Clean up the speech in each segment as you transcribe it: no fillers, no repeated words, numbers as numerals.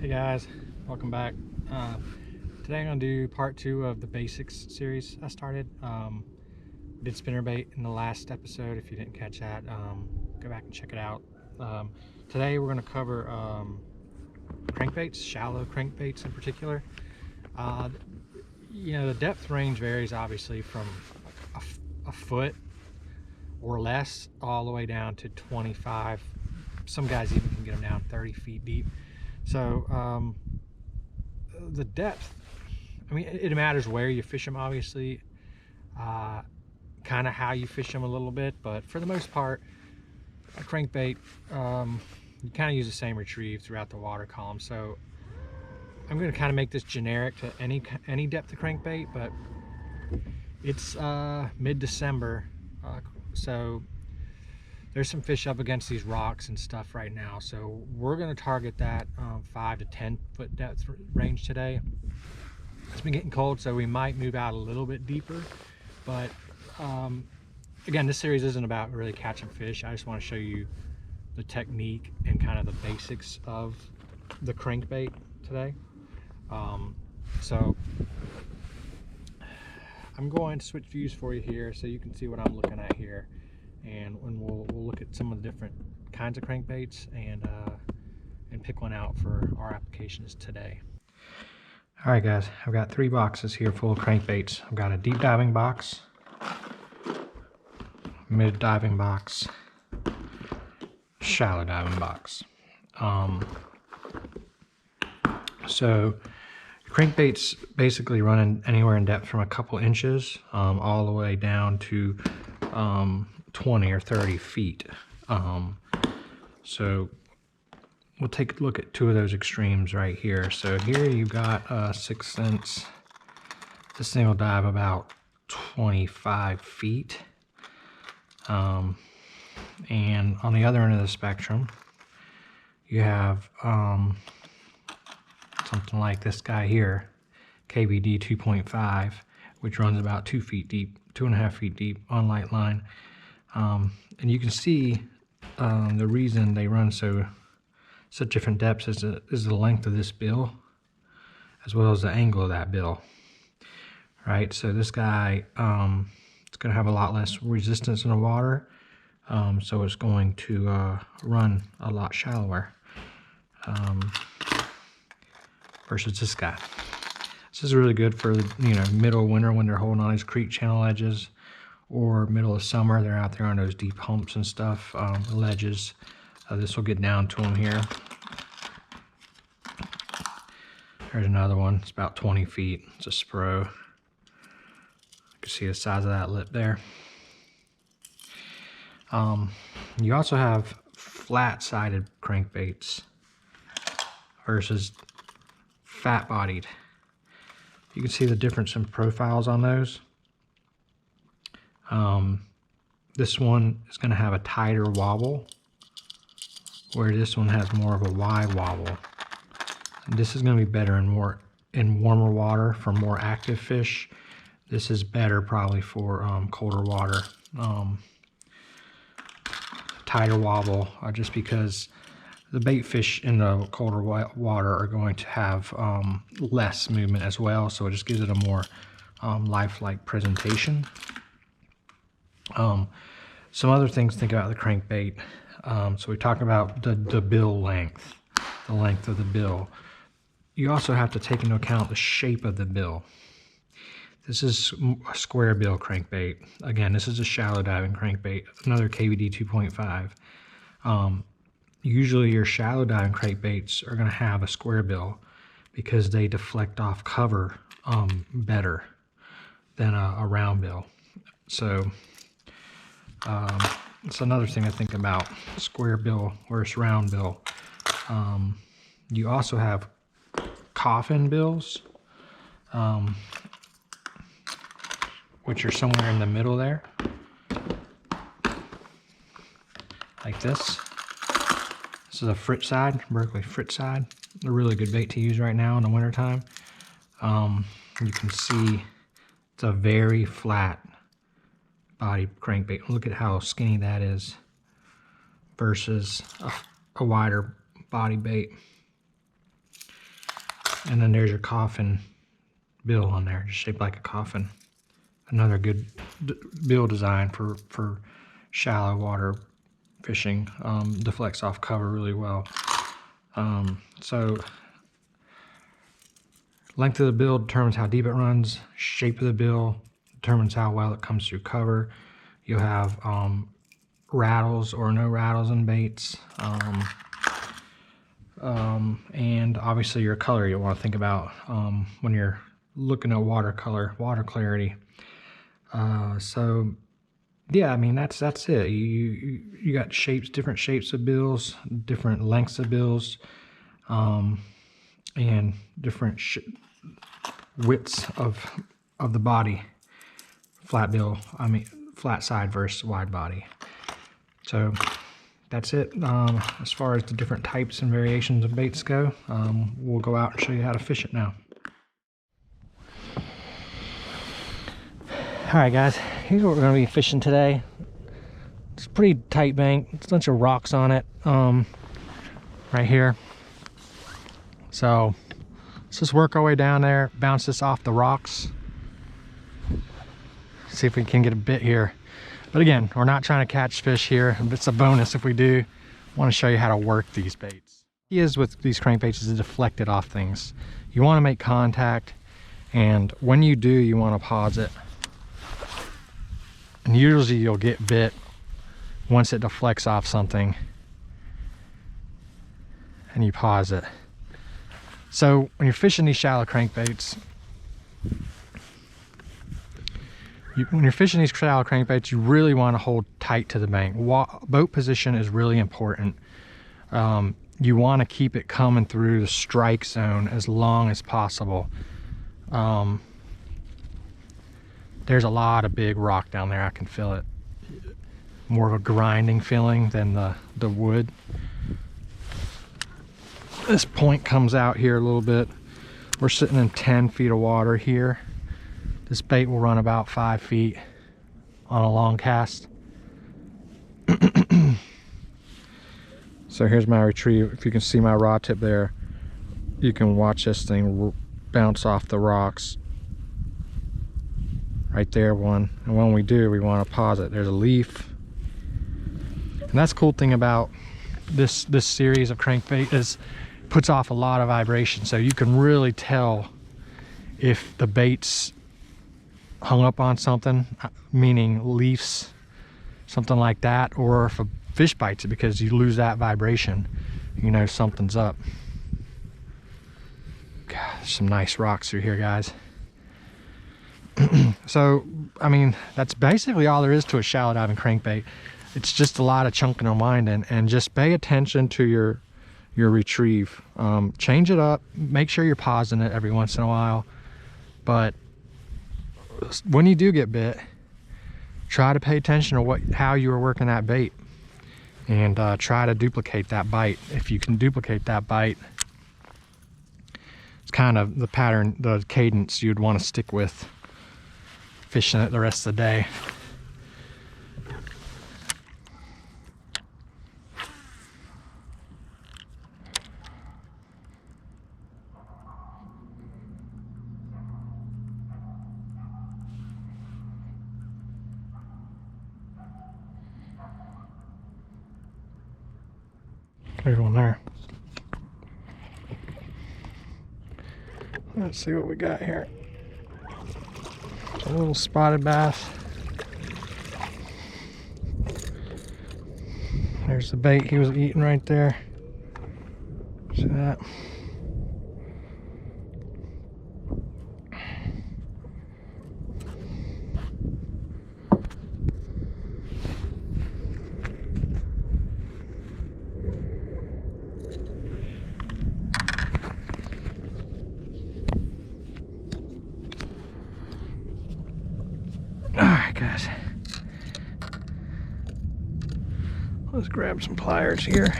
Hey guys, welcome back. Today I'm going to do part 2 of the Basics series I started. Did spinnerbait in the last episode. If you didn't catch that, go back and check it out. Today we're going to cover crankbaits, shallow crankbaits in particular. The depth range varies obviously from a foot or less all the way down to 25. Some guys even can get them down 30 feet deep. So the depth, I mean, it matters where you fish them, obviously, kind of how you fish them a little bit, but for the most part, a crankbait, you kind of use the same retrieve throughout the water column. So I'm going to kind of make this generic to any depth of crankbait, but it's mid-December, so there's some fish up against these rocks and stuff right now, so we're going to target that 5 to 10 foot depth range today. It's been getting cold, so we might move out a little bit deeper, but again, this series isn't about really catching fish. I just want to show you the technique and kind of the basics of the crankbait today. So I'm going to switch views for you here so you can see what I'm looking at here, and we'll look at some of the different kinds of crankbaits and pick one out for our applications today. All right guys, I've got 3 boxes here full of crankbaits. I've got a deep diving box, mid diving box, shallow diving box. So crankbaits basically run anywhere in depth from a couple inches all the way down to 20 or 30 feet. So we'll take a look at 2 of those extremes right here. So here you've got a 6 cents. This thing will dive about 25 feet. And on the other end of the spectrum, you have something like this guy here, KVD 2.5, which runs about 2 feet deep, 2.5 feet deep on light line. And you can see the reason they run such different depths is the length of this bill, as well as the angle of that bill. Right, so this guy it's going to have a lot less resistance in the water, so it's going to run a lot shallower versus this guy. This is really good for middle of winter when they're holding on these creek channel edges, or middle of summer they're out there on those deep humps and stuff, ledges. This will get down to them here. There's another one. It's about 20 feet. It's a Spro. You can see the size of that lip there. You also have flat-sided crankbaits versus fat-bodied. You can see the difference in profiles on those. This one is going to have a tighter wobble, where this one has more of a wide wobble. And this is going to be better in warmer water for more active fish. This is better probably for colder water. Tighter wobble, just because the bait fish in the colder water are going to have less movement as well, so it just gives it a more lifelike presentation. Some other things to think about the crankbait. So we talked about the bill length, the length of the bill. You also have to take into account the shape of the bill. This is a square bill crankbait. Again, this is a shallow diving crankbait, another KVD 2.5. Usually your shallow diving crankbaits are going to have a square bill because they deflect off cover better than a round bill. So it's another thing to think about, square bill versus round bill. You also have coffin bills, which are somewhere in the middle there, like this. This is a Fritz side, Berkeley Fritz side. A really good bait to use right now in the wintertime. You can see it's a very flat body crankbait. Look at how skinny that is versus a wider body bait. And then there's your coffin bill on there, just shaped like a coffin. Another good bill design for shallow water fishing. Deflects off cover really well. So length of the bill determines how deep it runs. Shape of the bill determines how well it comes through cover. You'll have rattles or no rattles in baits. And obviously your color you want to think about when you're looking at water clarity. So yeah, I mean that's it. You got different shapes of bills, different lengths of bills, and different widths of the body. Flat bill, I mean flat side versus wide body. So that's it. As far as the different types and variations of baits go, we'll go out and show you how to fish it now. Alright guys, here's what we're going to be fishing today. It's a pretty tight bank. There's a bunch of rocks on it right here. So let's just work our way down there, bounce this off the rocks. See if we can get a bit here. But again, we're not trying to catch fish here. It's a bonus if we do. I want to show you how to work these baits. The key is with these crankbaits is to deflect it off things. You want to make contact, and when you do, you want to pause it. And usually you'll get bit once it deflects off something and you pause it. So when you're fishing these shallow crankbaits, you really want to hold tight to the bank. Boat position is really important. You want to keep it coming through the strike zone as long as possible. There's a lot of big rock down there. I can feel it. More of a grinding feeling than the wood. This point comes out here a little bit. We're sitting in 10 feet of water here. This bait will run about 5 feet on a long cast. So here's my retrieve. If you can see my rod tip there, you can watch this thing bounce off the rocks. Right there, one. And when we do, we want to pause it. There's a leaf. And that's the cool thing about this series of crankbait is it puts off a lot of vibration. So you can really tell if the bait's hung up on something, meaning leaves, something like that, or if a fish bites it, because you lose that vibration, you know something's up. God, there's some nice rocks through here, guys. So, I mean, that's basically all there is to a shallow diving crankbait. It's just a lot of chunking and winding, and just pay attention to your retrieve. Change it up, make sure you're pausing it every once in a while, but when you do get bit, try to pay attention to how you were working that bait, and try to duplicate that bite. If you can duplicate that bite, it's kind of the pattern, the cadence you'd want to stick with fishing it the rest of the day. There's one there. Let's see what we got here. A little spotted bass. There's the bait he was eating right there. See that? Alright guys, let's grab some pliers here.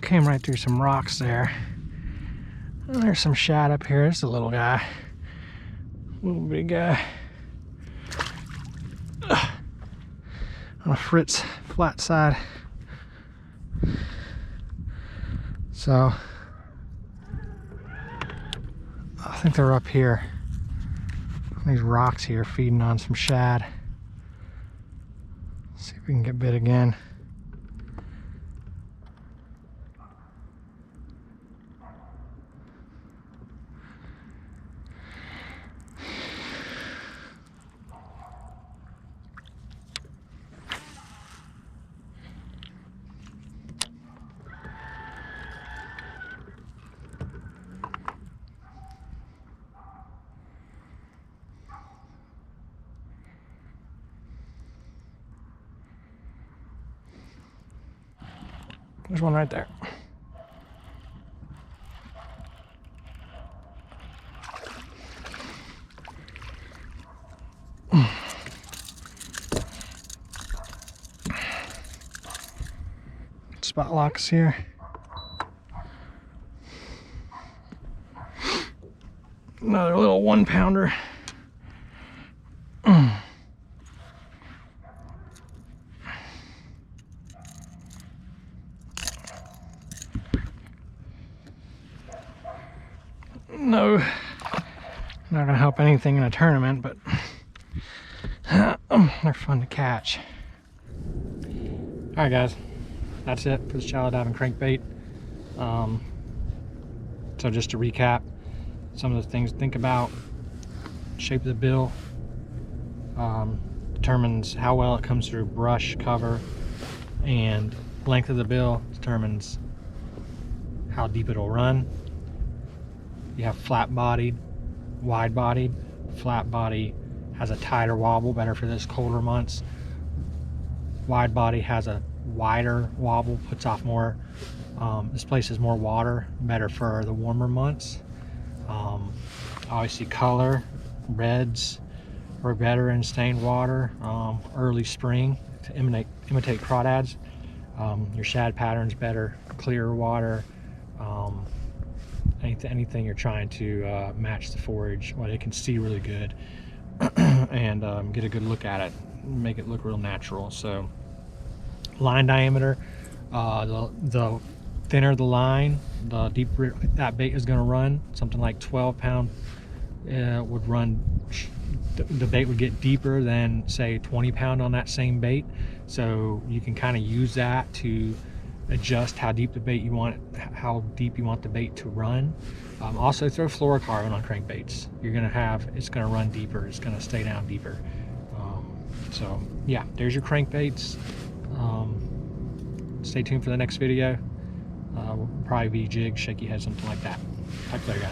Came right through some rocks there. And there's some shad up here. There's a little guy, little big guy. on a Fritz flat side. So I think they're up here on these rocks here feeding on some shad. See if we can get bit again. There's one right there. Spot locks here. Another little 1-pounder. No, not gonna help anything in a tournament, but they're fun to catch. All right, guys, that's it for the shallow diving crankbait. So just to recap, some of the things to think about: shape of the bill determines how well it comes through brush cover, and length of the bill determines how deep it'll run. You have flat-bodied, wide-bodied. Flat body has a tighter wobble, better for this colder months. Wide body has a wider wobble, puts off more. This place is more water, better for the warmer months. Obviously color, reds work better in stained water, early spring to imitate crawdads. Your shad pattern's better, clear water. Anything you're trying to match the forage, well, they can see really good and get a good look at it, make it look real natural. So line diameter, the thinner the line, the deeper that bait is going to run. Something like 12-pound would run, the bait would get deeper than say 20-pound on that same bait. So you can kind of use that to adjust how deep the bait you want, how deep you want the bait to run. Also throw fluorocarbon on crankbaits. It's gonna run deeper, it's gonna stay down deeper. So yeah, there's your crankbaits. Stay tuned for the next video. Will probably be jig, shaky head, something like that. Talk to you later, guys.